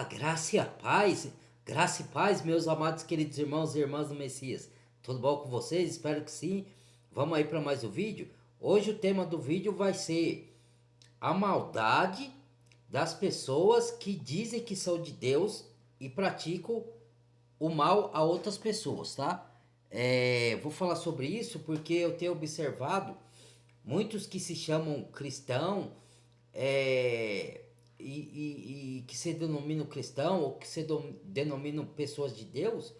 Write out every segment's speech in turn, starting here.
Graça e paz, meus amados queridos irmãos e irmãs do Messias. Tudo bom com vocês? Espero que sim. Vamos aí para mais um vídeo. Hoje o tema do vídeo vai ser a maldade das pessoas que dizem que são de Deus e praticam o mal a outras pessoas, tá? Vou falar sobre isso porque eu tenho observado muitos que se chamam cristão é, e que se denominam cristão ou que se denominam pessoas de Deus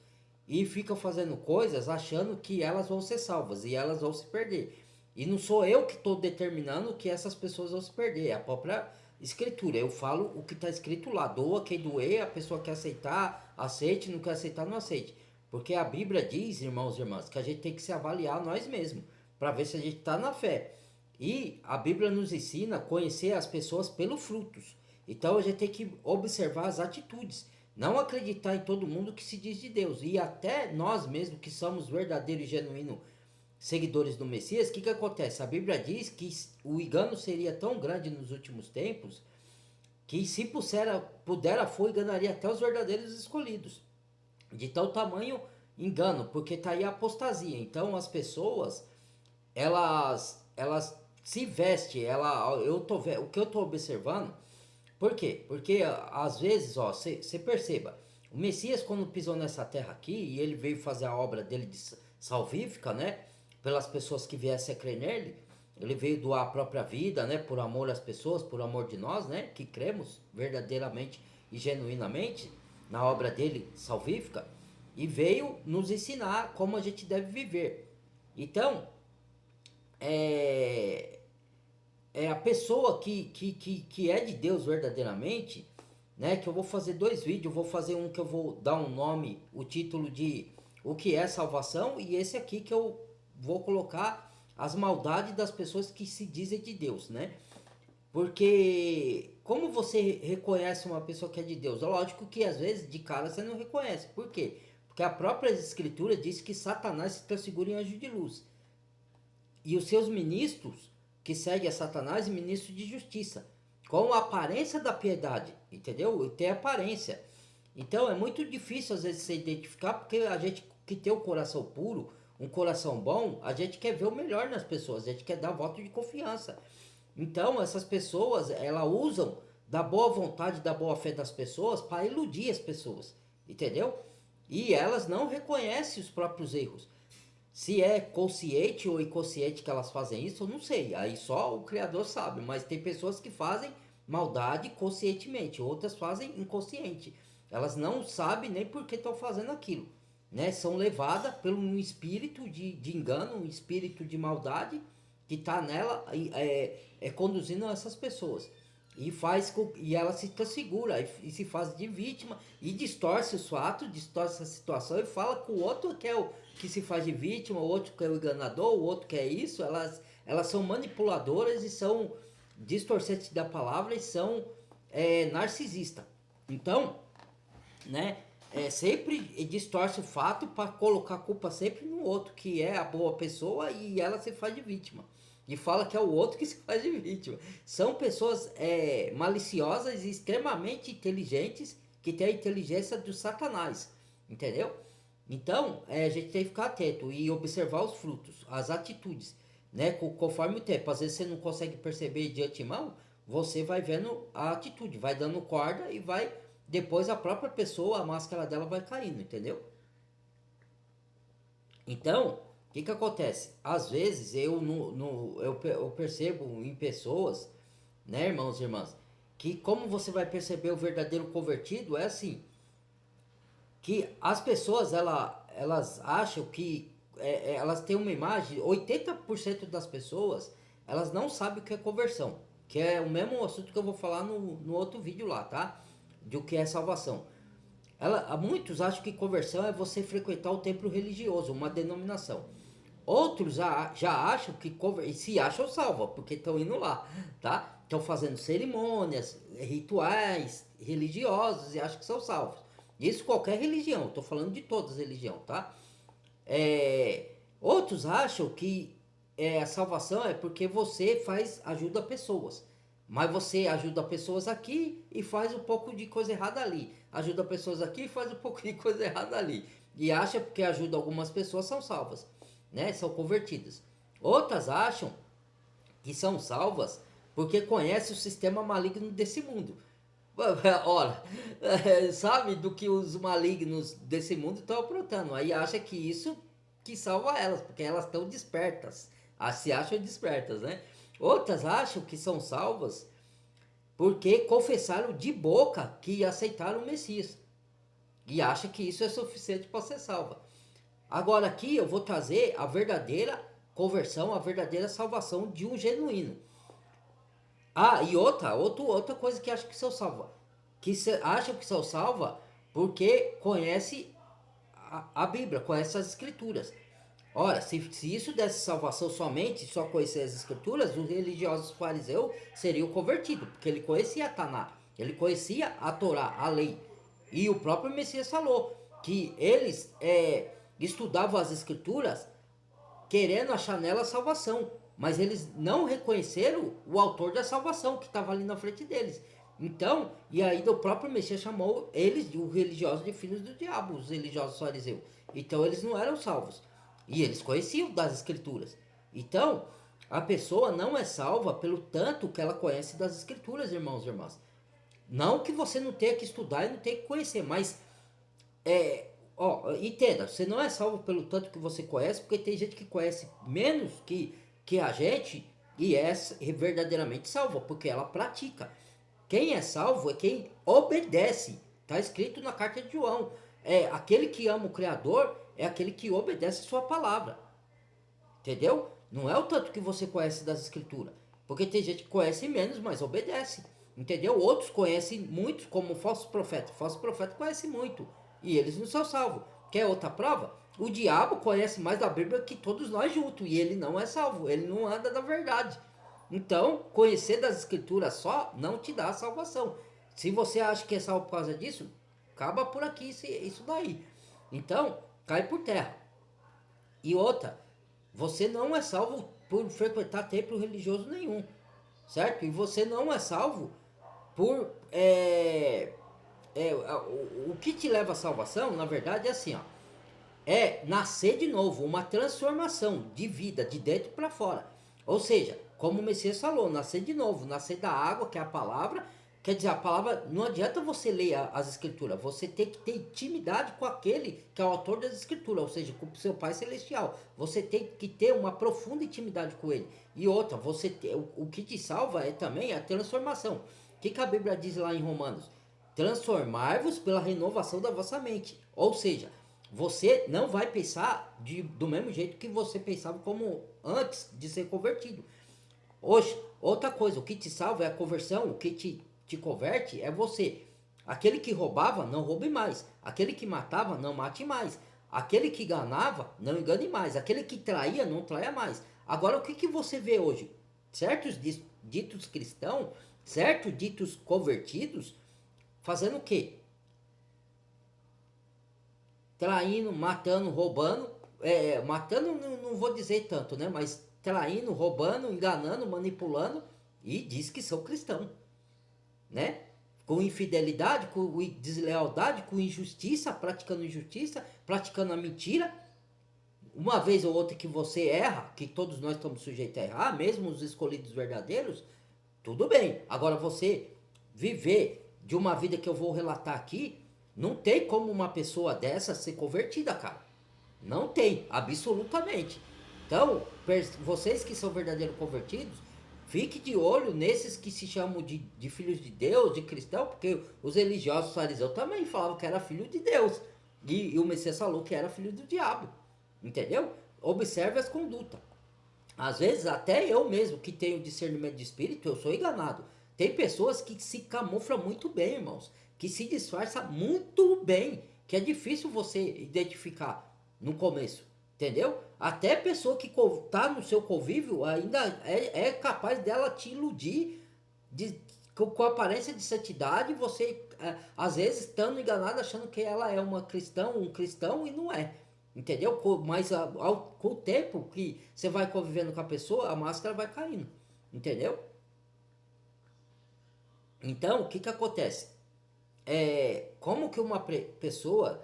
e ficam fazendo coisas achando que elas vão ser salvas e elas vão se perder. E não sou eu que estou determinando que essas pessoas vão se perder, é a própria escritura. Eu falo o que está escrito lá. Doa quem doer, a pessoa quer aceitar, aceite, não quer aceitar, não aceite. Porque a Bíblia diz, irmãos e irmãs, que a gente tem que se avaliar nós mesmos para ver se a gente está na fé. E a Bíblia nos ensina a conhecer as pessoas pelos frutos. Então a gente tem que observar as atitudes. Não acreditar em todo mundo que se diz de Deus. E até nós mesmos que somos verdadeiros e genuínos seguidores do Messias, o que acontece? A Bíblia diz que o engano seria tão grande nos últimos tempos que se pudera for, enganaria até os verdadeiros escolhidos. De tal tamanho engano, porque está aí a apostasia. Então as pessoas elas se vestem, o que eu tô observando, por quê? Porque às vezes, ó, você perceba, o Messias quando pisou nessa terra aqui e ele veio fazer a obra dele de salvífica, né, pelas pessoas que viessem a crer nele, ele veio doar a própria vida, né, por amor às pessoas, por amor de nós, né, que cremos verdadeiramente e genuinamente na obra dele salvífica, e veio nos ensinar como a gente deve viver. Então, é, é a pessoa que é de Deus verdadeiramente, né? Que eu vou fazer dois vídeos, vou fazer um que eu vou dar um nome, o título de o que é salvação, e esse aqui que eu vou colocar as maldades das pessoas que se dizem de Deus, né? Porque como você reconhece uma pessoa que é de Deus? É lógico que às vezes de cara você não reconhece. Por quê? Porque a própria escritura diz que Satanás se transfigura em anjo de luz e os seus ministros, que seguem a Satanás, e ministros de justiça, com a aparência da piedade, entendeu? Tem aparência. Então é muito difícil às vezes se identificar, porque a gente que tem o coração puro, um coração bom, a gente quer ver o melhor nas pessoas, a gente quer dar voto de confiança. Então essas pessoas, elas usam da boa vontade, da boa fé das pessoas para iludir as pessoas, entendeu? E elas não reconhecem os próprios erros. Se é consciente ou inconsciente que elas fazem isso, eu não sei. Aí só o Criador sabe. Mas tem pessoas que fazem maldade conscientemente, outras fazem inconsciente. Elas não sabem nem por que estão fazendo aquilo. Né? São levadas pelo um espírito de engano, um espírito de maldade que está nela conduzindo essas pessoas. E ela se segura e se faz de vítima e distorce os fatos, distorce a situação e fala que o outro que é o que se faz de vítima, o outro que é o enganador, o outro que é isso. Elas são manipuladoras e são distorcentes da palavra e são narcisistas. Então, né, sempre distorce o fato para colocar a culpa sempre no outro, que é a boa pessoa, e ela se faz de vítima. E fala que é o outro que se faz de vítima. São pessoas maliciosas e extremamente inteligentes, que têm a inteligência do Satanás. Entendeu? Então, a gente tem que ficar atento e observar os frutos, as atitudes, né? Conforme o tempo. Às vezes você não consegue perceber de antemão, você vai vendo a atitude, vai dando corda e vai. Depois a própria pessoa, a máscara dela vai caindo, entendeu? Então, o que acontece? Às vezes eu percebo em pessoas, né, irmãos e irmãs, que como você vai perceber o verdadeiro convertido é assim, que as pessoas elas acham que elas têm uma imagem, 80% das pessoas elas não sabem o que é conversão, que é o mesmo assunto que eu vou falar no outro vídeo lá, tá? De o que é salvação. Muitos acham que conversão é você frequentar o templo religioso, uma denominação. Outros já acham que e se acham salva, porque estão indo lá, tá? Estão fazendo cerimônias, rituais religiosos e acham que são salvos. Isso qualquer religião, estou falando de todas as religiões, tá? Outros acham que a salvação é porque você ajuda pessoas. Mas você ajuda pessoas aqui e faz um pouco de coisa errada ali. Ajuda pessoas aqui e faz um pouco de coisa errada ali. E acha porque ajuda algumas pessoas são salvas, né? São convertidas. Outras acham que são salvas porque conhecem o sistema maligno desse mundo. Ora, sabe do que os malignos desse mundo estão aprontando. Aí acha que isso que salva elas, porque elas estão despertas. Se acham despertas, né? Outras acham que são salvas porque confessaram de boca que aceitaram o Messias. E acha que isso é suficiente para ser salva. Agora aqui eu vou trazer a verdadeira conversão, a verdadeira salvação de um genuíno. E outra coisa que acha que são salva. Acham que são salva porque conhece a Bíblia, conhece as Escrituras. Ora, se isso desse salvação somente, só conhecer as Escrituras, os religiosos fariseus seriam convertidos, porque ele conhecia a Taná, ele conhecia a Torá, a lei. E o próprio Messias falou que eles estudavam as Escrituras querendo achar nela salvação, mas eles não reconheceram o autor da salvação que estava ali na frente deles. Então, e aí o próprio Messias chamou eles, os religiosos, de filhos do diabo, os religiosos fariseus. Então eles não eram salvos. E eles conheciam das escrituras. Então, a pessoa não é salva pelo tanto que ela conhece das escrituras, irmãos e irmãs. Não que você não tenha que estudar e não tenha que conhecer, mas entenda, você não é salvo pelo tanto que você conhece, porque tem gente que conhece menos que a gente e é verdadeiramente salva, porque ela pratica. Quem é salvo é quem obedece. Está escrito na carta de João. Aquele que ama o Criador é aquele que obedece a sua palavra. Entendeu? Não é o tanto que você conhece das escrituras. Porque tem gente que conhece menos, mas obedece. Entendeu? Outros conhecem muito, como o falso profeta. O falso profeta conhece muito. E eles não são salvos. Quer outra prova? O diabo conhece mais da Bíblia que todos nós juntos. E ele não é salvo. Ele não anda da verdade. Então, conhecer das escrituras só não te dá a salvação. Se você acha que é salvo por causa disso, acaba por aqui isso daí. Então, cai por terra. E outra, você não é salvo por frequentar templo religioso nenhum, certo? E você não é salvo por... o que te leva à salvação, na verdade, é assim, ó. É nascer de novo, uma transformação de vida, de dentro para fora. Ou seja, como o Messias falou, nascer de novo, nascer da água, que é a palavra. Quer dizer, a palavra, não adianta você ler as escrituras, você tem que ter intimidade com aquele que é o autor das escrituras, ou seja, com o seu Pai Celestial. Você tem que ter uma profunda intimidade com ele. E outra, o que te salva é também a transformação. O que a Bíblia diz lá em Romanos? Transformai-vos pela renovação da vossa mente. Ou seja, você não vai pensar do mesmo jeito que você pensava como antes de ser convertido. Hoje, outra coisa, o que te salva é a conversão, o que te converte é você. Aquele que roubava, não roube mais. Aquele que matava, não mate mais. Aquele que enganava, não engane mais. Aquele que traía, não traia mais. Agora, o que você vê hoje? Certos ditos cristãos, certos ditos convertidos, fazendo o quê? Traindo, matando, roubando. Matando não vou dizer tanto, né? Mas traindo, roubando, enganando, manipulando. E diz que são cristãos, né? Com infidelidade, com deslealdade, com injustiça, praticando a mentira. Uma vez ou outra que você erra, que todos nós estamos sujeitos a errar, mesmo os escolhidos verdadeiros, tudo bem. Agora você viver de uma vida que eu vou relatar aqui, não tem como uma pessoa dessa ser convertida, cara. Não tem, absolutamente. Então, vocês que são verdadeiros convertidos, fique de olho nesses que se chamam de filhos de Deus, de cristão, porque os religiosos fariseus também falavam que era filho de Deus. E o Messias falou que era filho do diabo. Entendeu? Observe as condutas. Às vezes, até eu mesmo, que tenho discernimento de espírito, eu sou enganado. Tem pessoas que se camuflam muito bem, irmãos. Que se disfarçam muito bem. Que é difícil você identificar no começo. Entendeu? Até pessoa que tá no seu convívio ainda é capaz dela te iludir com a aparência de santidade. Você, às vezes, estando enganado, achando que ela é um cristão e não é. Entendeu? Mas com o tempo que você vai convivendo com a pessoa, a máscara vai caindo. Entendeu? Então, o que que acontece? Como que uma pessoa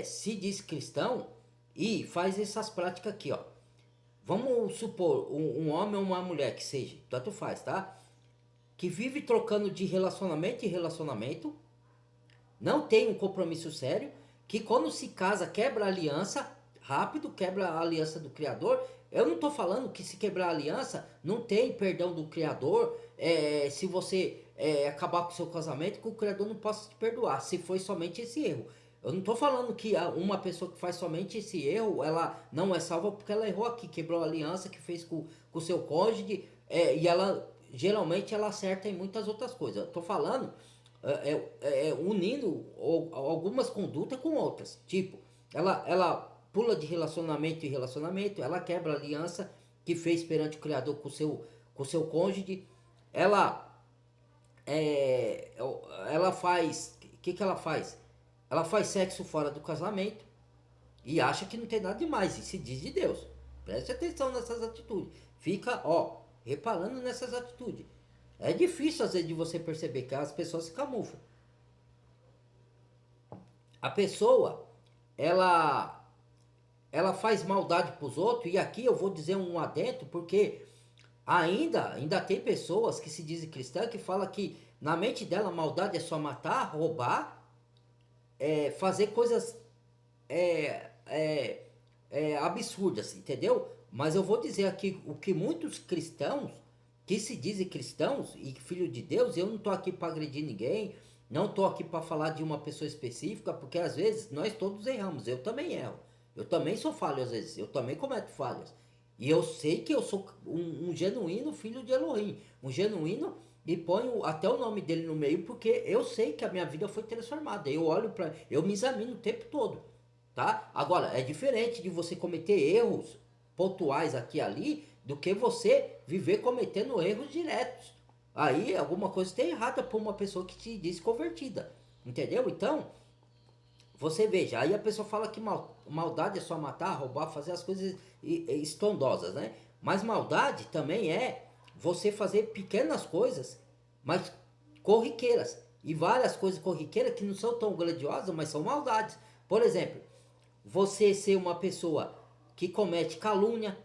se diz cristão e faz essas práticas aqui, ó. Vamos supor, um homem ou uma mulher que seja, tanto faz, tá? Que vive trocando de relacionamento em relacionamento, não tem um compromisso sério, que quando se casa quebra a aliança, rápido, quebra a aliança do Criador. Eu não estou falando que se quebrar a aliança, não tem perdão do Criador, se você acabar com o seu casamento, que o Criador não possa te perdoar, se foi somente esse erro. Eu não estou falando que uma pessoa que faz somente esse erro, ela não é salva porque ela errou aqui, quebrou a aliança que fez com o seu cônjuge, e ela geralmente ela acerta em muitas outras coisas. Eu estou falando unindo algumas condutas com outras. Tipo, ela pula de relacionamento em relacionamento, ela quebra a aliança que fez perante o Criador com seu cônjuge, ela é, ela faz, o que ela faz? Ela faz sexo fora do casamento e acha que não tem nada demais e se diz de Deus. Preste atenção nessas atitudes. Fica, ó, reparando nessas atitudes. É difícil às vezes de você perceber que as pessoas se camuflam. A pessoa, ela ela faz maldade para os outros, e aqui eu vou dizer um adentro, porque ainda tem pessoas que se dizem cristãs que falam que na mente dela a maldade é só matar, roubar, fazer coisas é, é, absurdas, entendeu? Mas eu vou dizer aqui o que muitos cristãos que se dizem cristãos e filho de Deus, eu não estou aqui para agredir ninguém, não estou aqui para falar de uma pessoa específica, porque às vezes nós todos erramos, eu também erro, eu também sou falho às vezes, eu também cometo falhas. E eu sei que eu sou um genuíno filho de Elohim, um genuíno, e ponho até o nome dele no meio, porque eu sei que a minha vida foi transformada. Eu olho para, eu me examino o tempo todo, tá? Agora, é diferente de você cometer erros pontuais aqui e ali, do que você viver cometendo erros diretos. Aí alguma coisa está errada para uma pessoa que te diz convertida, entendeu? Então, você veja, aí a pessoa fala que maldade é só matar, roubar, fazer as coisas estrondosas, né? Mas maldade também é você fazer pequenas coisas, mas corriqueiras. E várias coisas corriqueiras que não são tão grandiosas, mas são maldades. Por exemplo, você ser uma pessoa que comete calúnia,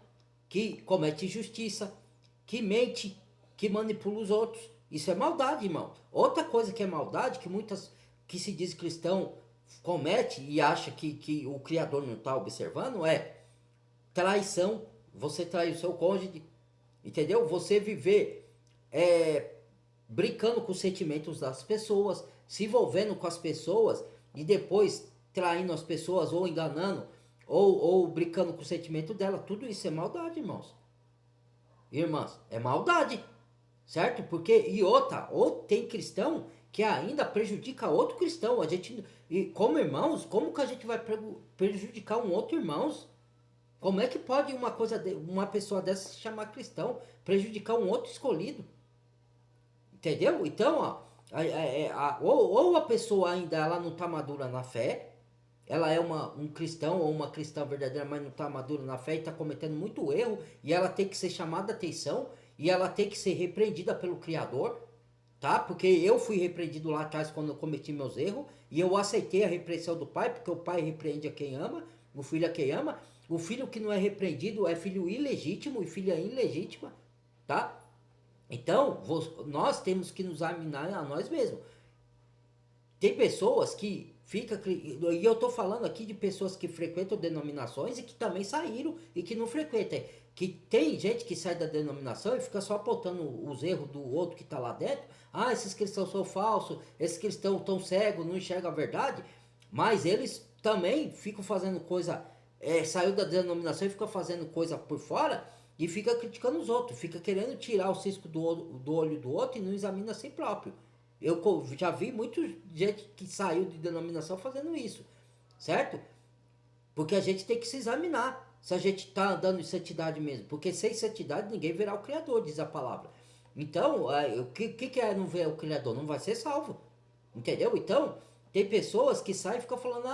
que comete injustiça, que mente, que manipula os outros. Isso é maldade, irmão. Outra coisa que é maldade, que muitas que se diz cristão comete e acha que o Criador não está observando, é traição. Você trair o seu cônjuge, entendeu? Você viver brincando com os sentimentos das pessoas, se envolvendo com as pessoas e depois traindo as pessoas ou enganando ou brincando com o sentimento dela. Tudo isso é maldade, irmãos. Irmãs, é maldade, certo? Porque, e outra, ou tem cristão que ainda prejudica outro cristão. A gente, e como irmãos, como que a gente vai prejudicar um outro irmãos? Como é que pode uma pessoa dessa se chamar cristão, prejudicar um outro escolhido? Entendeu? Então, ó, ou a pessoa ainda ela não está madura na fé, ela é um cristão ou uma cristã verdadeira, mas não está madura na fé e está cometendo muito erro, e ela tem que ser chamada a atenção, e ela tem que ser repreendida pelo Criador, tá? Porque eu fui repreendido lá atrás quando eu cometi meus erros, e eu aceitei a repreensão do pai, porque o pai repreende a quem ama, o filho a quem ama. O filho que não é repreendido é filho ilegítimo e filha ilegítima, tá? Então, nós temos que nos examinar a nós mesmos. Tem pessoas que fica, e eu tô falando aqui de pessoas que frequentam denominações e que também saíram e que não frequentam. Que tem gente que sai da denominação e fica só apontando os erros do outro que está lá dentro. Ah, esses cristãos são falsos, esses cristãos tão cegos, não enxergam a verdade. Mas eles também ficam fazendo coisa, saiu da denominação e fica fazendo coisa por fora e fica criticando os outros, fica querendo tirar o cisco do olho do outro e não examina a si próprio. Eu já vi muita gente que saiu de denominação fazendo isso, certo? Porque a gente tem que se examinar se a gente está andando em santidade mesmo. Porque sem santidade ninguém verá o Criador, diz a palavra. Então, o que é não ver o Criador? Não vai ser salvo. Entendeu? Então, tem pessoas que saem e ficam falando,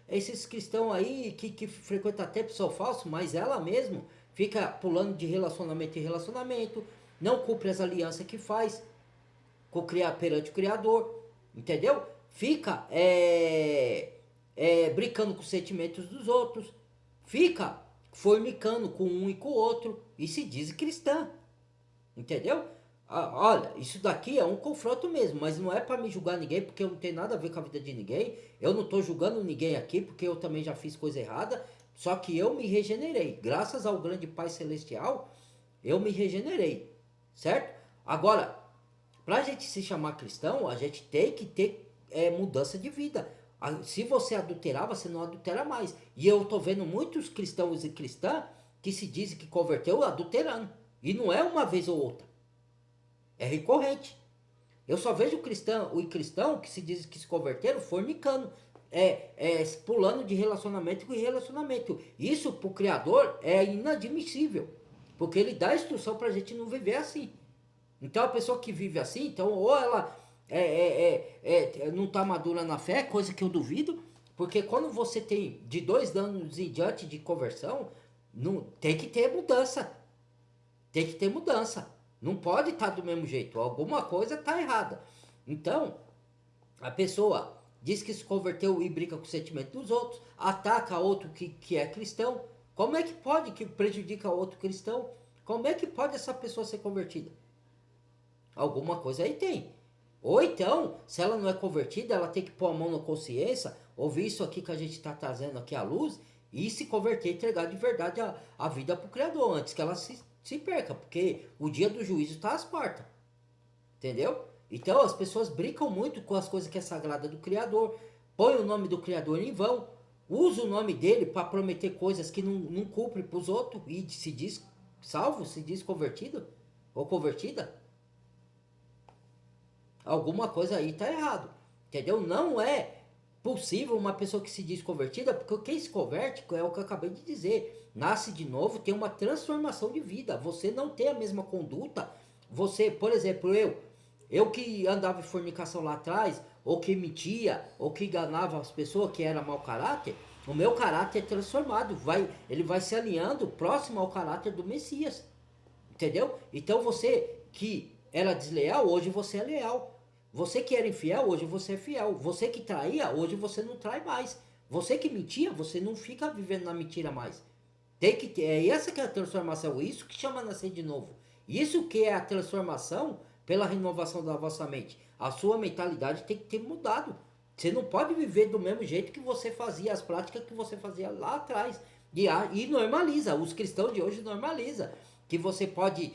esses cristãos aí que frequentam templo são falsos, mas ela mesmo fica pulando de relacionamento em relacionamento, não cumpre as alianças que faz. perante o Criador, entendeu? Fica brincando com os sentimentos dos outros, fica fornicando com um e com o outro e se diz cristã, entendeu? Olha, isso daqui é um confronto mesmo, mas não é para me julgar ninguém, porque eu não tenho nada a ver com a vida de ninguém. Eu não tô julgando ninguém aqui, porque eu também já fiz coisa errada. Só que eu me regenerei. Graças ao grande Pai Celestial, eu me regenerei. Certo? Agora, pra gente se chamar cristão, a gente tem que ter mudança de vida. Se você adulterar, você não adultera mais. E eu tô vendo muitos cristãos e cristãs que se dizem que converteu adulterando. E não é uma vez ou outra. É recorrente. Eu só vejo o cristão que se diz que se converteram fornicando, pulando de relacionamento em relacionamento. Isso pro Criador é inadmissível, porque ele dá instrução pra gente não viver assim. Então a pessoa que vive assim, então ou ela não tá madura na fé, coisa que eu duvido, porque quando você tem de 2 anos em diante de conversão, não, tem que ter mudança. Tem que ter mudança. Não pode estar do mesmo jeito. Alguma coisa está errada. Então, a pessoa diz que se converteu e brinca com o sentimento dos outros, ataca outro que é cristão. Como é que pode que prejudica outro cristão? Como é que pode essa pessoa ser convertida? Alguma coisa aí tem. Ou então, se ela não é convertida, ela tem que pôr a mão na consciência, ouvir isso aqui que a gente está trazendo aqui à luz e se converter e entregar de verdade a vida para o Criador, antes que ela se perca, porque o dia do juízo está às portas. Entendeu? Então as pessoas brincam muito com as coisas que é sagrada do Criador, põe o nome do Criador em vão, usa o nome dele para prometer coisas que não cumpre para os outros e se diz salvo, se diz convertido ou convertida. Alguma coisa aí está errado. Entendeu? Não é possível uma pessoa que se diz convertida, porque quem se converte é o que eu acabei de dizer. Nasce de novo, tem uma transformação de vida. Você não tem a mesma conduta. Você, por exemplo, eu que andava em fornicação lá atrás, ou que mentia, ou que enganava as pessoas, que era mau caráter, o meu caráter é transformado. Ele vai se alinhando próximo ao caráter do Messias. Entendeu? Então você que era desleal, hoje você é leal. Você que era infiel, hoje você é fiel. Você que traía, hoje você não trai mais. Você que mentia, você não fica vivendo na mentira mais. Tem que ter, essa que é a transformação, isso que chama nascer de novo. Isso que é a transformação pela renovação da vossa mente. A sua mentalidade tem que ter mudado. Você não pode viver do mesmo jeito que você fazia, as práticas que você fazia lá atrás. E normaliza, os cristãos de hoje normaliza. Que você pode,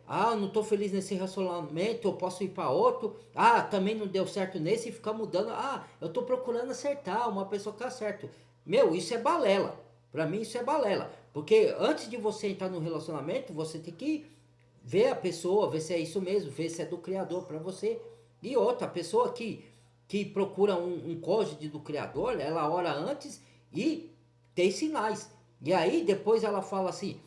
não estou feliz nesse relacionamento, eu posso ir para outro. Também não deu certo nesse e ficar mudando. Eu estou procurando acertar, uma pessoa que acerta. Meu, isso é balela. Pra mim isso é balela. Porque antes de você entrar no relacionamento, você tem que ver a pessoa, ver se é isso mesmo, ver se é do Criador pra você. E outra, a pessoa que procura um cônjuge do Criador, ela ora antes e tem sinais. E aí depois ela fala assim,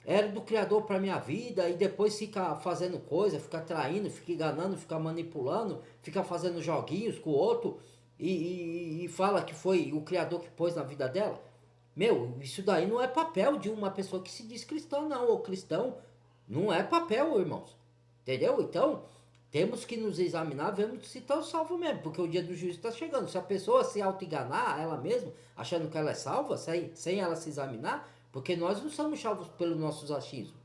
era do Criador pra minha vida, e depois fica fazendo coisa, fica traindo, fica enganando, fica manipulando, fica fazendo joguinhos com o outro e fala que foi o Criador que pôs na vida dela. Meu, isso daí não é papel de uma pessoa que se diz cristã, não, ou cristão. Não é papel, irmãos. Entendeu? Então, temos que nos examinar, vemos se estão salvos mesmo, porque o dia do juízo está chegando. Se a pessoa se auto-enganar, ela mesma, achando que ela é salva, sem ela se examinar, porque nós não somos salvos pelos nossos achismos.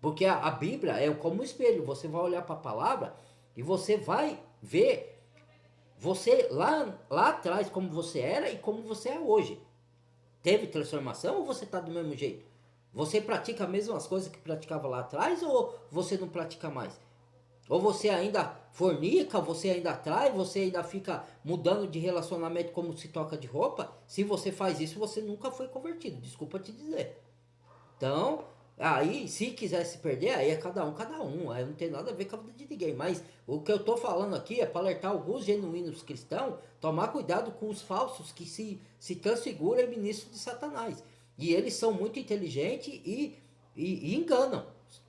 Porque a Bíblia é como um espelho, você vai olhar para a palavra e você vai ver você lá atrás como você era e como você é hoje. Teve transformação ou você está do mesmo jeito? Você pratica as mesmas coisas que praticava lá atrás ou você não pratica mais? Ou você ainda fornica, você ainda trai, você ainda fica mudando de relacionamento como se troca de roupa? Se você faz isso, você nunca foi convertido, desculpa te dizer. Então, aí se quiser se perder, aí é cada um, aí não tem nada a ver com a vida de ninguém. Mas o que eu tô falando aqui é para alertar alguns genuínos cristãos, tomar cuidado com os falsos que se transfiguram em ministros de Satanás. E eles são muito inteligentes e enganam.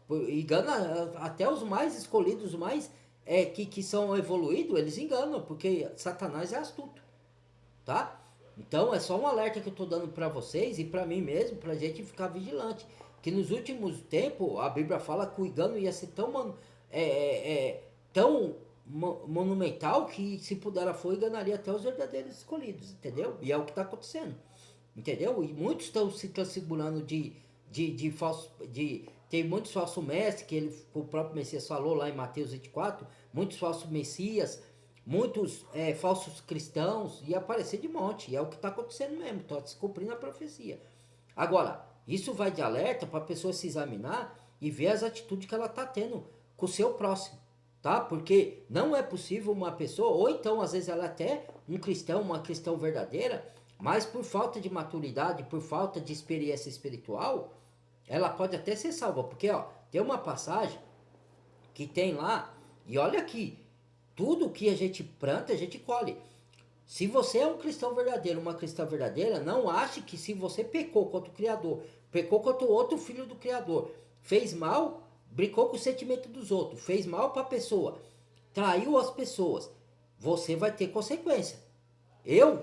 Engana até os mais escolhidos, os mais que são evoluídos, eles enganam, porque Satanás é astuto, tá? Então é só um alerta que eu tô dando para vocês e para mim mesmo, pra gente ficar vigilante. Que nos últimos tempos, a Bíblia fala que o engano ia ser tão tão monumental que se puder for enganaria até os verdadeiros escolhidos, entendeu? E é o que está acontecendo, entendeu? E muitos estão se segurando de falso, tem muitos falsos mestres, que o próprio Messias falou lá em Mateus 24, muitos falsos messias, muitos falsos cristãos, e aparecer de monte, e é o que está acontecendo mesmo, está se cumprindo a profecia. Agora, isso vai de alerta para a pessoa se examinar e ver as atitudes que ela está tendo com o seu próximo, tá? Porque não é possível uma pessoa, ou então às vezes ela é até um cristão, uma cristã verdadeira, mas por falta de maturidade, por falta de experiência espiritual, ela pode até ser salva, porque ó, tem uma passagem que tem lá, e olha aqui, tudo que a gente planta, a gente colhe. Se você é um cristão verdadeiro, uma cristã verdadeira, não ache que se você pecou contra o Criador, pecou contra o outro filho do Criador, fez mal, brincou com o sentimento dos outros, fez mal para a pessoa, traiu as pessoas, você vai ter consequência.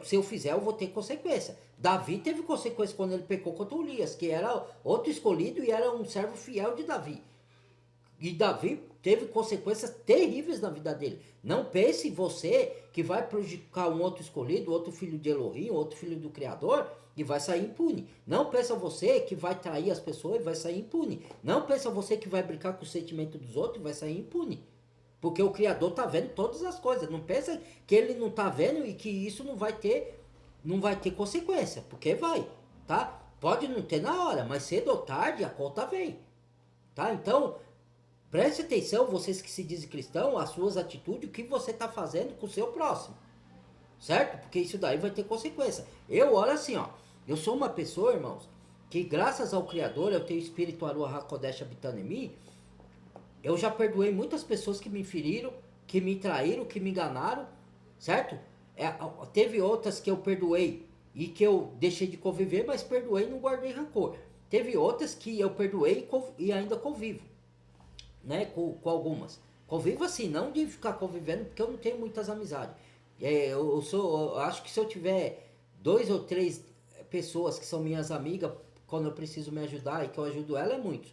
Se eu fizer, eu vou ter consequência. Davi teve consequência quando ele pecou contra Urias, que era outro escolhido e era um servo fiel de Davi. E Davi teve consequências terríveis na vida dele. Não pense você que vai prejudicar um outro escolhido, outro filho de Elohim, outro filho do Criador, e vai sair impune. Não pensa você que vai trair as pessoas e vai sair impune. Não pensa você que vai brincar com o sentimento dos outros e vai sair impune. Porque o Criador está vendo todas as coisas. Não pensa que ele não está vendo e que isso não vai ter consequência. Porque vai, tá? Pode não ter na hora, mas cedo ou tarde a conta vem. Tá? Então, preste atenção, vocês que se dizem cristão, as suas atitudes, o que você está fazendo com o seu próximo. Certo? Porque isso daí vai ter consequência. Eu olho assim, ó. Eu sou uma pessoa, irmãos, que graças ao Criador, eu tenho o Espírito Aruah HaKodesh habitando em mim. Eu já perdoei muitas pessoas que me feriram, que me traíram, que me enganaram, certo? Teve outras que eu perdoei e que eu deixei de conviver, mas perdoei e não guardei rancor. Teve outras que eu perdoei e ainda convivo, né? Com algumas. Convivo assim, não de ficar convivendo, porque eu não tenho muitas amizades. Eu acho que se eu tiver 2 ou 3 pessoas que são minhas amigas, quando eu preciso me ajudar e que eu ajudo ela, é muito.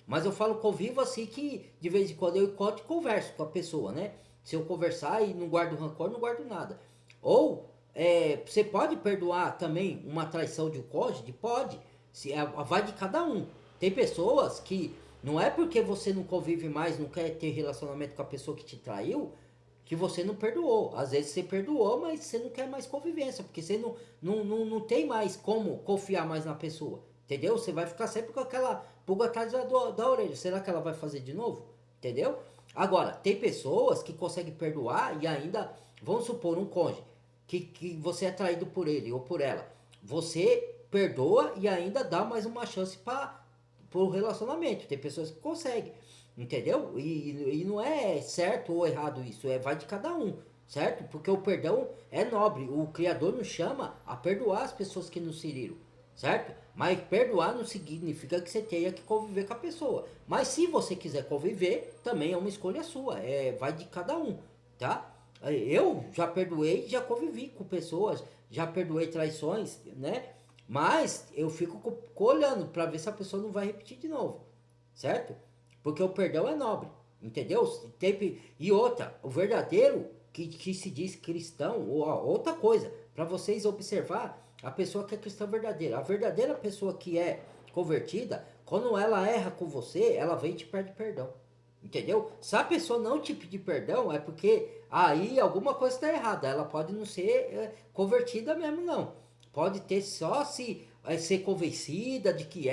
Mas eu falo convivo assim que de vez em quando eu encontro e converso com a pessoa, né? Se eu conversar e não guardo rancor, não guardo nada. Ou você pode perdoar também uma traição de um cônjuge? Pode. Vai de cada um. Tem pessoas que não é porque você não convive mais, não quer ter relacionamento com a pessoa que te traiu, que você não perdoou. Às vezes você perdoou, mas você não quer mais convivência, porque você não tem mais como confiar mais na pessoa. Entendeu? Você vai ficar sempre com aquela pulga atrás da orelha. Será que ela vai fazer de novo? Entendeu? Agora, tem pessoas que conseguem perdoar e ainda, vamos supor, um cônjuge, que você é traído por ele ou por ela. Você perdoa e ainda dá mais uma chance para o relacionamento. Tem pessoas que conseguem, entendeu? E não é certo ou errado isso, vai de cada um, certo? Porque o perdão é nobre. O Criador nos chama a perdoar as pessoas que nos feriram, certo? Mas perdoar não significa que você tenha que conviver com a pessoa. Mas se você quiser conviver, também é uma escolha sua. Vai de cada um, tá? Eu já perdoei, já convivi com pessoas, já perdoei traições, né? Mas eu fico olhando para ver se a pessoa não vai repetir de novo, certo? Porque o perdão é nobre, entendeu? E outra, o verdadeiro que se diz cristão, ou outra coisa, para vocês observar a pessoa que é cristã verdadeira. A verdadeira pessoa que é convertida, quando ela erra com você, ela vem e te pede perdão. Entendeu? Se a pessoa não te pedir perdão, é porque aí alguma coisa está errada. Ela pode não ser convertida mesmo, não. Pode ter só ser convencida de que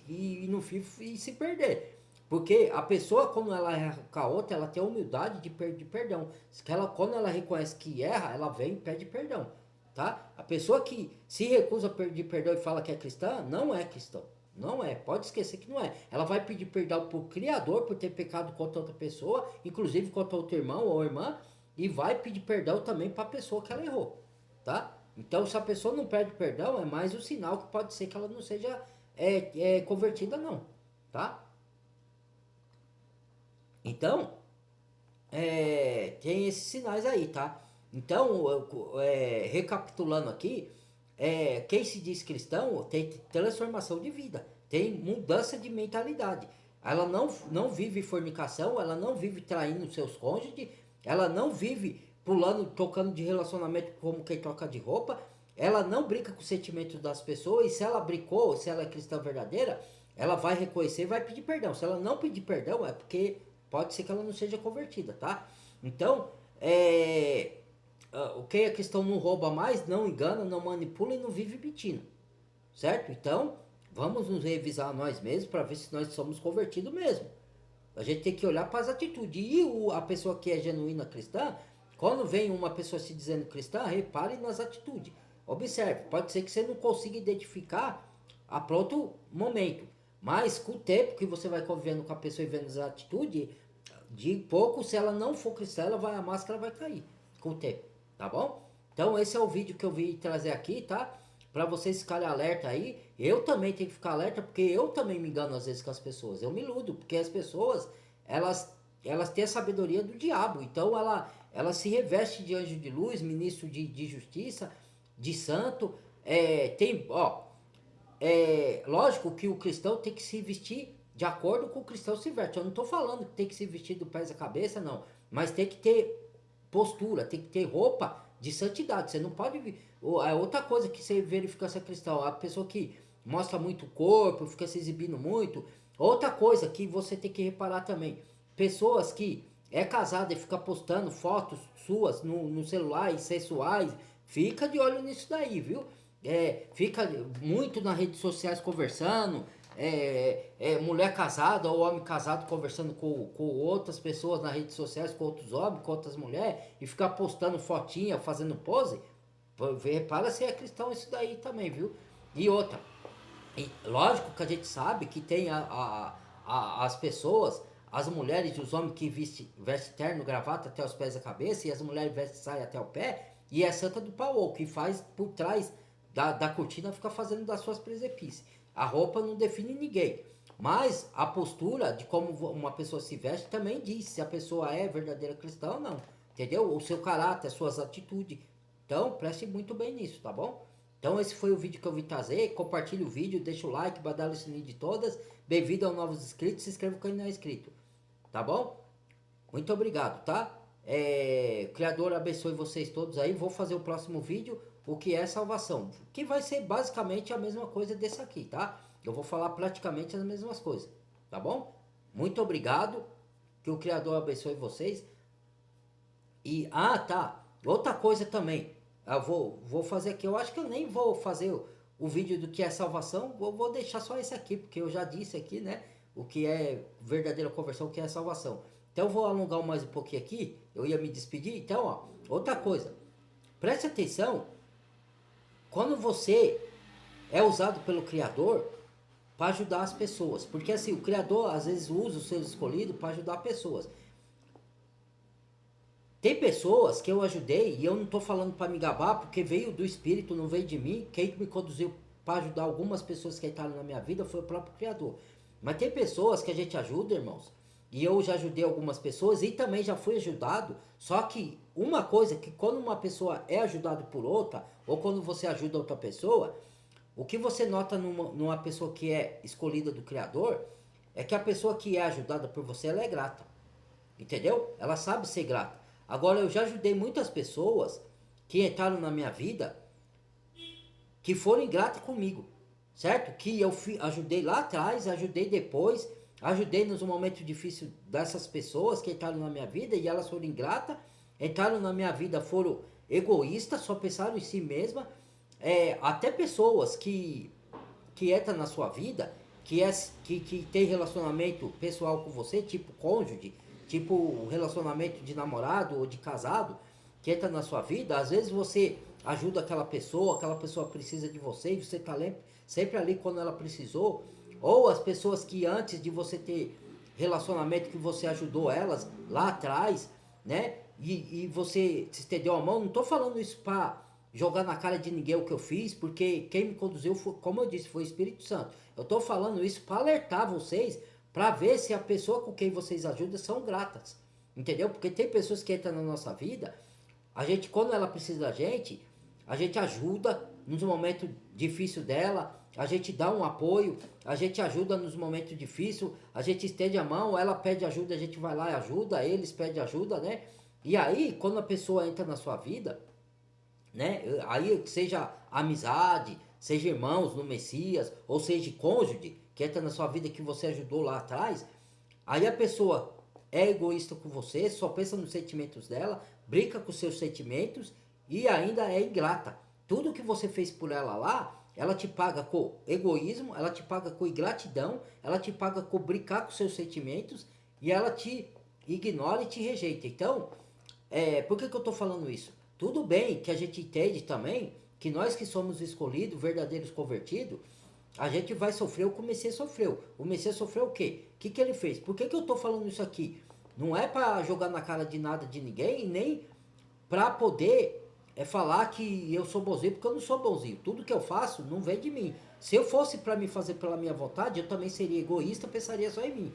e no fim e se perder. Porque a pessoa, quando ela erra com a outra, ela tem a humildade de pedir perdão. Quando ela reconhece que erra, ela vem e pede perdão. Tá? A pessoa que se recusa a pedir perdão e fala que é cristã, não é cristão. Não é, pode esquecer que não é. Ela vai pedir perdão pro Criador por ter pecado contra outra pessoa, inclusive contra outro irmão ou irmã, e vai pedir perdão também para a pessoa que ela errou, tá? Então, se a pessoa não pede perdão, é mais um sinal que pode ser que ela não seja convertida, não, tá? Então, tem esses sinais aí, tá? Então, recapitulando aqui, quem se diz cristão tem transformação de vida, tem mudança de mentalidade. ela não vive fornicação, ela não vive traindo seus cônjuges, ela não vive pulando, tocando de relacionamento como quem troca de roupa, ela não brinca com os sentimentos das pessoas, e se ela brincou, se ela é cristã verdadeira, ela vai reconhecer e vai pedir perdão. Se ela não pedir perdão, é porque pode ser que ela não seja convertida, tá? Então, quem é cristão não rouba mais, não engana, não manipula e não vive mentindo, certo? Então, vamos nos revisar nós mesmos para ver se nós somos convertidos mesmo. A gente tem que olhar para as atitudes. E a pessoa que é genuína cristã, quando vem uma pessoa se dizendo cristã, repare nas atitudes. Observe, pode ser que você não consiga identificar a pronto momento, mas com o tempo que você vai convivendo com a pessoa e vendo as atitudes, de pouco, se ela não for cristã, a máscara vai cair com o tempo, tá bom? Então esse é o vídeo que eu vim trazer aqui, tá? Para vocês ficarem alerta aí. Eu também tenho que ficar alerta, porque eu também me engano às vezes com as pessoas. Eu me iludo, porque as pessoas, elas têm a sabedoria do diabo. Então ela se reveste de anjo de luz, ministro de justiça, de santo. Lógico que o cristão tem que se vestir de acordo com o cristão se veste. Eu não estou falando que tem que se vestir do pés à cabeça, não. Mas tem que ter postura, tem que ter roupa de santidade. Você não pode. Outra coisa que você verifica se é cristão, a pessoa que mostra muito o corpo, fica se exibindo muito. Outra coisa que você tem que reparar também, pessoas que é casada e fica postando fotos suas no celular e sensuais, fica de olho nisso daí, viu? Fica muito nas redes sociais conversando, mulher casada ou homem casado conversando com outras pessoas nas redes sociais, com outros homens, com outras mulheres, e ficar postando fotinha, fazendo pose. Repara se é cristão isso daí também, viu? E outra, lógico que a gente sabe que tem as pessoas, as mulheres e os homens que vestem terno, gravata até os pés da cabeça, e as mulheres vestem saia até o pé, e é santa do pau, que faz por trás da cortina, fica fazendo das suas presepícias. A roupa não define ninguém, mas a postura de como uma pessoa se veste também diz se a pessoa é verdadeira cristã ou não, entendeu? O seu caráter, as suas atitudes. Então preste muito bem nisso, tá bom? Então esse foi o vídeo que eu vim trazer. Compartilhe o vídeo, deixa o like, badala o sininho de todas. Bem-vindo aos novos inscritos, se inscreva quem não é inscrito, tá bom? Muito obrigado, tá? O Criador abençoe vocês todos aí. Vou fazer o próximo vídeo, o que é salvação, que vai ser basicamente a mesma coisa desse aqui, tá? Eu vou falar praticamente as mesmas coisas, tá bom? Muito obrigado, que o Criador abençoe vocês. E, tá, outra coisa também, eu vou fazer aqui, eu acho que eu nem vou fazer o vídeo do que é salvação, vou deixar só esse aqui, porque eu já disse aqui, né, o que é verdadeira conversão, o que é salvação. Então eu vou alongar mais um pouquinho aqui, eu ia me despedir. Então, outra coisa, preste atenção, quando você é usado pelo Criador para ajudar as pessoas, porque assim, o Criador às vezes usa os seus escolhidos para ajudar pessoas. Tem pessoas que eu ajudei, e eu não estou falando para me gabar, porque veio do Espírito, não veio de mim. Quem me conduziu para ajudar algumas pessoas que entraram na minha vida foi o próprio Criador. Mas tem pessoas que a gente ajuda, irmãos, e eu já ajudei algumas pessoas e também já fui ajudado. Só que uma coisa que quando uma pessoa é ajudada por outra, ou quando você ajuda outra pessoa, o que você nota numa pessoa que é escolhida do Criador, é que a pessoa que é ajudada por você, ela é grata. Entendeu? Ela sabe ser grata. Agora, eu já ajudei muitas pessoas que entraram na minha vida que foram ingratas comigo, certo? Que eu ajudei lá atrás, ajudei depois, ajudei nos momentos difíceis dessas pessoas que entraram na minha vida e elas foram ingratas, entraram na minha vida, foram egoístas, só pensaram em si mesma. Até pessoas que entram na sua vida, que tem relacionamento pessoal com você, tipo cônjuge, tipo relacionamento de namorado ou de casado, que entra na sua vida, às vezes você ajuda aquela pessoa precisa de você e você está sempre ali quando ela precisou, ou as pessoas que antes de você ter relacionamento que você ajudou elas lá atrás, né? E você se estendeu a mão. Não estou falando isso para jogar na cara de ninguém o que eu fiz, porque quem me conduziu, foi, como eu disse, foi o Espírito Santo. Eu estou falando isso para alertar vocês, para ver se a pessoa com quem vocês ajudam são gratas, entendeu? Porque tem pessoas que entram na nossa vida, a gente, quando ela precisa da gente, a gente ajuda nos momentos difíceis dela, a gente dá um apoio, a gente ajuda nos momentos difíceis, a gente estende a mão, ela pede ajuda, a gente vai lá e ajuda, eles pedem ajuda, né? E aí, quando a pessoa entra na sua vida, né? Aí seja amizade, seja irmãos no Messias, ou seja cônjuge, que entra na sua vida que você ajudou lá atrás, aí a pessoa é egoísta com você, só pensa nos sentimentos dela, brinca com seus sentimentos e ainda é ingrata. Tudo que você fez por ela lá, ela te paga com egoísmo, ela te paga com ingratidão, ela te paga com brincar com seus sentimentos e ela te ignora e te rejeita. Então, por que eu estou falando isso? Tudo bem que a gente entende também que nós que somos escolhidos, verdadeiros convertidos, a gente vai sofrer o que o Messias sofreu. O Messias sofreu o quê? O que ele fez? Por que eu estou falando isso aqui? Não é para jogar na cara de nada de ninguém, nem para poder falar que eu sou bonzinho, porque eu não sou bonzinho. Tudo que eu faço não vem de mim. Se eu fosse para me fazer pela minha vontade, eu também seria egoísta, pensaria só em mim.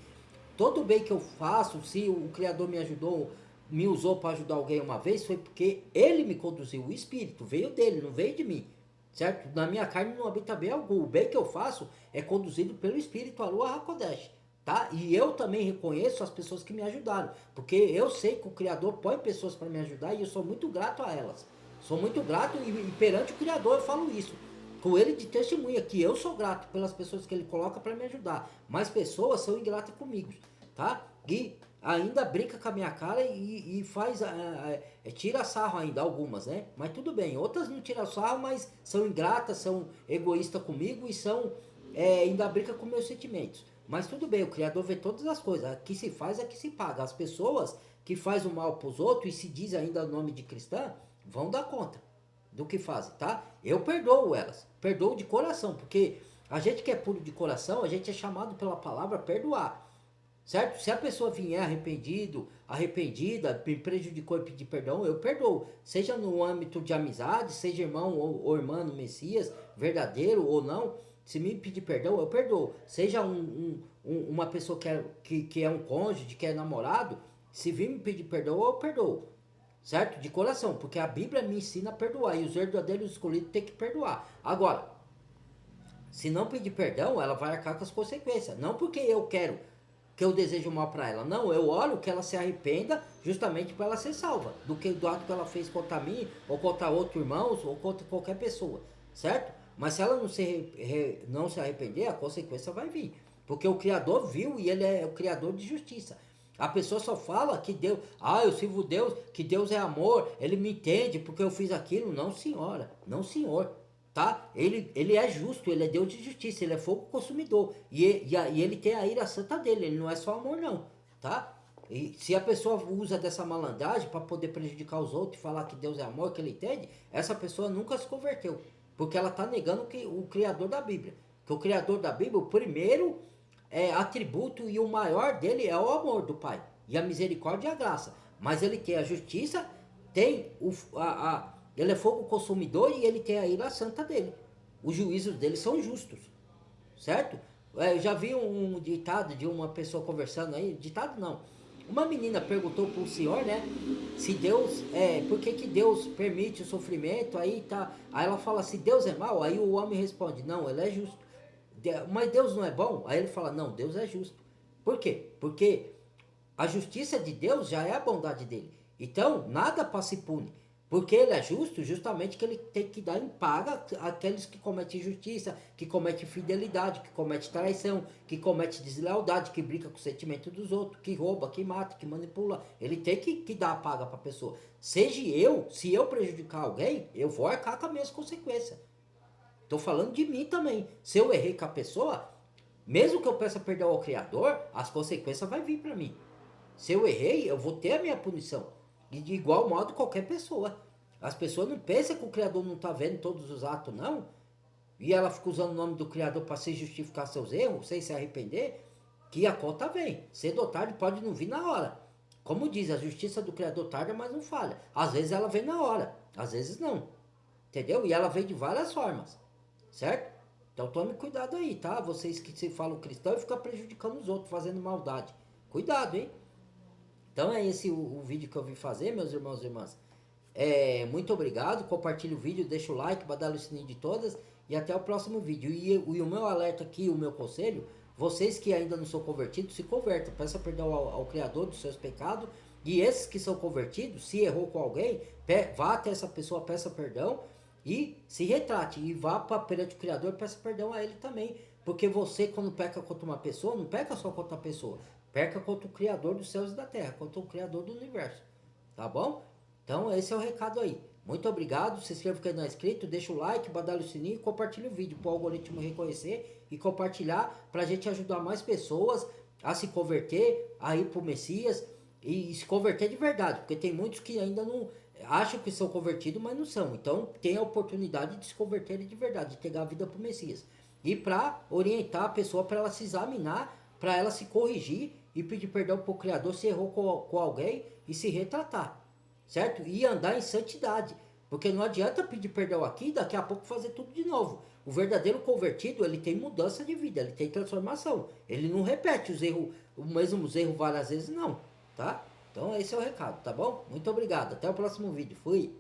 Todo bem que eu faço, se o Criador me ajudou, me usou para ajudar alguém uma vez, foi porque ele me conduziu. O Espírito veio dele, não veio de mim. Certo? Na minha carne não habita bem algum. O bem que eu faço é conduzido pelo Espírito, a Ruach HaKodesh. Tá? E eu também reconheço as pessoas que me ajudaram. Porque eu sei que o Criador põe pessoas para me ajudar e eu sou muito grato a elas. Sou muito grato e perante o Criador eu falo isso. Com ele de testemunha que eu sou grato pelas pessoas que ele coloca para me ajudar. Mas pessoas são ingratas comigo. Tá? E ainda brinca com a minha cara e faz tira sarro ainda, algumas, né? Mas tudo bem, outras não tiram sarro, mas são ingratas, são egoístas comigo e são ainda brinca com meus sentimentos. Mas tudo bem, o Criador vê todas as coisas, aqui se faz, aqui se paga. As pessoas que fazem o mal para os outros e se dizem ainda o nome de cristã, vão dar conta do que fazem, tá? Eu perdoo elas, perdoo de coração, porque a gente que é puro de coração, a gente é chamado pela palavra perdoar. Certo? Se a pessoa vier arrependida, me prejudicou e pedir perdão, eu perdoo. Seja no âmbito de amizade, seja irmão ou irmã no Messias, verdadeiro ou não, se me pedir perdão, eu perdoo. Seja uma pessoa que é um cônjuge, que é namorado, se vir me pedir perdão, eu perdoo. Certo? De coração, porque a Bíblia me ensina a perdoar e os verdadeiros escolhidos têm que perdoar. Agora, se não pedir perdão, ela vai arcar com as consequências. Não porque eu quero, que eu desejo mal para ela. Não, eu oro que ela se arrependa justamente para ela ser salva. Do que do ato que ela fez contra mim, ou contra outro irmão, ou contra qualquer pessoa. Certo? Mas se ela não se arrepender, a consequência vai vir. Porque o Criador viu e ele é o Criador de justiça. A pessoa só fala que Deus, eu sirvo Deus, que Deus é amor, ele me entende porque eu fiz aquilo. Não, senhora, não, senhor. Tá? Ele é justo, ele é Deus de justiça, ele é fogo consumidor. E ele tem a ira santa dele, ele não é só amor não, tá? E se a pessoa usa dessa malandragem para poder prejudicar os outros e falar que Deus é amor, que ele entende, essa pessoa nunca se converteu. Porque ela está negando que o Criador da Bíblia. Que o Criador da Bíblia, o primeiro atributo e o maior dele é o amor do Pai. E a misericórdia e a graça. Mas ele tem a justiça, tem ele é fogo consumidor e ele tem a ira santa dele. Os juízos dele são justos. Certo? Eu já vi um ditado de uma pessoa conversando aí. Ditado não. Uma menina perguntou para o senhor, né? Se Deus. Por que Deus permite o sofrimento? Aí ela fala: se Deus é mau, aí o homem responde: não, ele é justo. Mas Deus não é bom? Aí ele fala: não, Deus é justo. Por quê? Porque a justiça de Deus já é a bondade dele. Então, nada passa impune. Porque ele é justo, justamente que ele tem que dar em paga aqueles que cometem injustiça, que cometem fidelidade, que cometem traição, que cometem deslealdade, que brinca com o sentimento dos outros, que rouba, que mata, que manipula. Ele tem que dar a paga para a pessoa. Se eu prejudicar alguém, eu vou arcar com as minhas consequências. Estou falando de mim também. Se eu errei com a pessoa, mesmo que eu peça perdão ao Criador, as consequências vão vir para mim. Se eu errei, eu vou ter a minha punição. E de igual modo qualquer pessoa. As pessoas não pensam que o Criador não está vendo todos os atos, não. E ela fica usando o nome do Criador para se justificar seus erros, sem se arrepender. Que a conta vem. Cedo ou tarde pode não vir na hora. Como diz, a justiça do Criador tarda, mas não falha. Às vezes ela vem na hora, às vezes não. Entendeu? E ela vem de várias formas. Certo? Então tome cuidado aí, tá? Vocês que se falam cristão e ficam prejudicando os outros, fazendo maldade. Cuidado, hein? Então é esse o vídeo que eu vim fazer, meus irmãos e irmãs. Muito obrigado, compartilhe o vídeo, deixa o like, badala o sininho de todas e até o próximo vídeo. E o meu alerta aqui, o meu conselho, vocês que ainda não são convertidos, se convertam, peça perdão ao Criador dos seus pecados. E esses que são convertidos, se errou com alguém, vá até essa pessoa, peça perdão e se retrate. E vá para perante o Criador, peça perdão a ele também. Porque você, quando peca contra uma pessoa, não peca só contra a pessoa, peca contra o Criador dos céus e da terra, contra o Criador do universo. Tá bom? Então esse é o recado aí. Muito obrigado, se inscreva quem não é inscrito, deixa o like, badalha o sininho e compartilha o vídeo para o algoritmo reconhecer e compartilhar para a gente ajudar mais pessoas a se converter, a ir para o Messias e se converter de verdade, porque tem muitos que ainda não acham que são convertidos, mas não são. Então tem a oportunidade de se converterem de verdade, de pegar a vida para o Messias. E para orientar a pessoa para ela se examinar, para ela se corrigir e pedir perdão para o Criador se errou com alguém e se retratar. Certo? E andar em santidade. Porque não adianta pedir perdão aqui e daqui a pouco fazer tudo de novo. O verdadeiro convertido, ele tem mudança de vida, ele tem transformação. Ele não repete os erros, os mesmos erros várias vezes, não. Tá? Então esse é o recado, tá bom? Muito obrigado. Até o próximo vídeo. Fui.